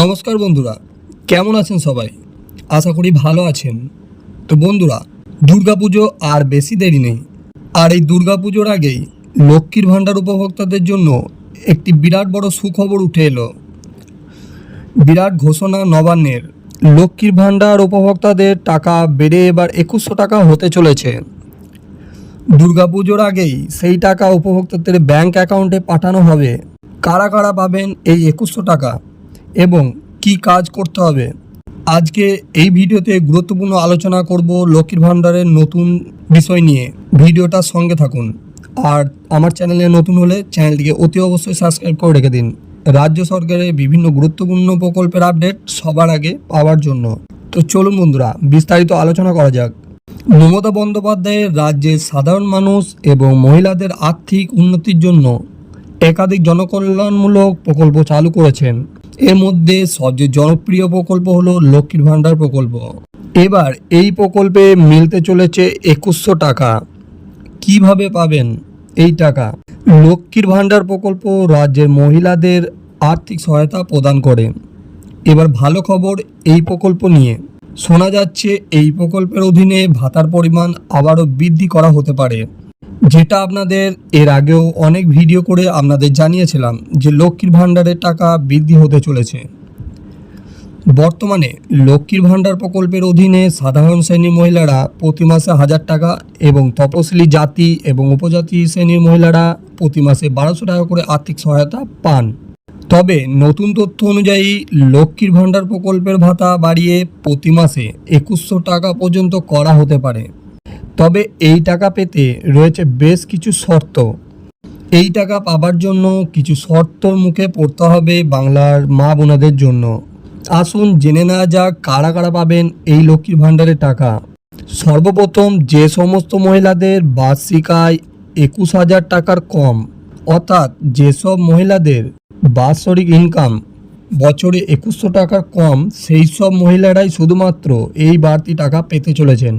নমস্কার বন্ধুরা, কেমন আছেন সবাই? আশা করি ভালো আছেন। তো বন্ধুরা, দুর্গাপুজো আর বেশি দেরি নেই। আর এই দুর্গাপুজোর আগেই লক্ষ্মীর ভাণ্ডার উপভোক্তাদের জন্য একটি বিরাট বড় সুখবর উঠে এলো। বিরাট ঘোষণা নবান্নের। লক্ষ্মীর ভাণ্ডার উপভোক্তাদের টাকা বেড়ে এবার 2100 টাকা হতে চলেছে। দুর্গাপুজোর আগেই সেই টাকা উপভোক্তাদের ব্যাংক অ্যাকাউন্টে পাঠানো হবে। কারা কারা পাবেন এই 2100 টাকা এবং কি কাজ করতে হবে, আজকে এই ভিডিওতে গুরুত্বপূর্ণ আলোচনা করব লক্ষ্মীর ভাণ্ডারের নতুন বিষয় নিয়ে। ভিডিওটার সঙ্গে থাকুন। আর আমার চ্যানেলে নতুন হলে চ্যানেলটিকে অতি অবশ্যই সাবস্ক্রাইব করে রেখে দিন রাজ্য সরকারের বিভিন্ন গুরুত্বপূর্ণ প্রকল্পের আপডেট সবার আগে পাওয়ার জন্য। তো চলুন বন্ধুরা, বিস্তারিত আলোচনা করা যাক। মমতা বন্দ্যোপাধ্যায়ের রাজ্যের সাধারণ মানুষ এবং মহিলাদের আর্থিক উন্নতির জন্য একাধিক জনকল্যাণমূলক প্রকল্প চালু করেছেন। এর মধ্যে সবচেয়ে জনপ্রিয় প্রকল্প হলো লক্ষ্মীর ভাণ্ডার প্রকল্প। এবার এই প্রকল্পে মিলতে চলেছে 2100 টাকা। কিভাবে পাবেন এই টাকা? লক্ষ্মীর ভাণ্ডার প্রকল্প রাজ্যের মহিলাদের আর্থিক সহায়তা প্রদান করে। এবার ভালো খবর এই প্রকল্প নিয়ে। শোনা যাচ্ছে এই প্রকল্পের অধীনে ভাতার পরিমাণ আবারও বৃদ্ধি করা হতে পারে, যেটা আপনাদের এর আগেও অনেক ভিডিও করে আপনাদের জানিয়েছিলাম যে লক্ষ্মীর ভাণ্ডারের টাকা বৃদ্ধি হতে চলেছে। বর্তমানে লক্ষ্মীর ভাণ্ডার প্রকল্পের অধীনে সাধারণ শ্রেণীর মহিলারা প্রতি মাসে 1000 টাকা এবং তপশিলি জাতি এবং উপজাতি শ্রেণীর মহিলারা প্রতি মাসে 1200 টাকা করে আর্থিক সহায়তা পান। তবে নতুন তথ্য অনুযায়ী লক্ষ্মীর ভাণ্ডার প্রকল্পের ভাতা বাড়িয়ে প্রতি মাসে 2100 টাকা পর্যন্ত করা হতে পারে। তবে এই টাকা পেতে রয়েছে বেশ কিছু শর্ত। এই টাকা পাবার জন্য কিছু শর্তর মুখে পড়তে হবে বাংলার মা বোনাদের জন্য। আসুন জেনে নেওয়া যাক কারা কারা পাবেন এই লক্ষ্মীর ভাণ্ডারের টাকা। সর্বপ্রথম, যে সমস্ত মহিলাদের বার্ষিক আয় 21,000 টাকার কম, অর্থাৎ যেসব মহিলাদের বাৎসরিক ইনকাম বছরে 2100 টাকার কম, সেই সব মহিলারাই শুধুমাত্র এই বাড়তি টাকা পেতে চলেছেন।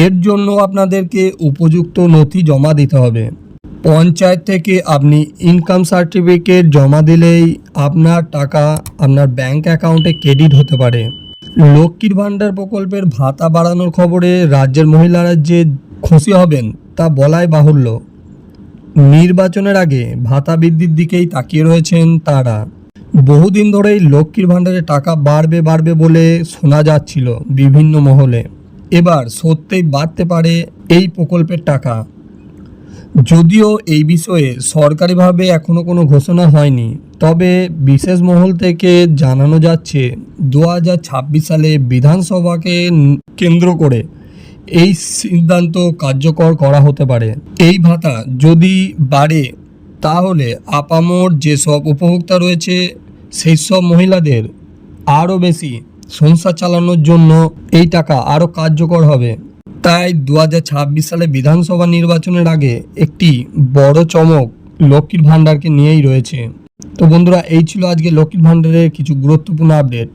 এর জন্য আপনাদেরকে উপযুক্ত নথি জমা দিতে হবে। পঞ্চায়েত থেকে আপনি ইনকাম সার্টিফিকেট জমা দিলেই আপনার টাকা আপনার ব্যাংক অ্যাকাউন্টে ক্রেডিট হতে পারে। লক্ষ্মীর ভাণ্ডার প্রকল্পের ভাতা বাড়ানোর খবরে রাজ্যের মহিলারা যে খুশি হবেন তা বলাই বাহুল্য। নির্বাচনের আগে ভাতা বৃদ্ধির দিকেই তাকিয়ে রয়েছেন তারা। বহুদিন ধরেই লক্ষ্মীর ভাণ্ডারে টাকা বাড়বে বলে শোনা যাচ্ছিল বিভিন্ন মহলে। এবার সত্যিই বাড়তে পারে এই প্রকল্পের টাকা। যদিও এই বিষয়ে সরকারিভাবে এখনও কোনো ঘোষণা হয়নি, তবে বিশেষ মহল থেকে জানানো যাচ্ছে 2026 সালে বিধানসভাকে কেন্দ্র করে এই সিদ্ধান্ত কার্যকর করা হতে পারে। এই ভাতা যদি বাড়ে তাহলে আপামর যেসব উপভোক্তা রয়েছে সেই সব মহিলাদের আরও বেশি সংসার চালানোর জন্য এই টাকা আরও কার্যকর হবে। তাই 2026 সালে বিধানসভা নির্বাচনের আগে একটি বড় চমক লক্ষ্মীর ভাণ্ডারকে নিয়েই রয়েছে। তো বন্ধুরা, এই ছিল আজকে লক্ষ্মীর ভাণ্ডারের কিছু গুরুত্বপূর্ণ আপডেট।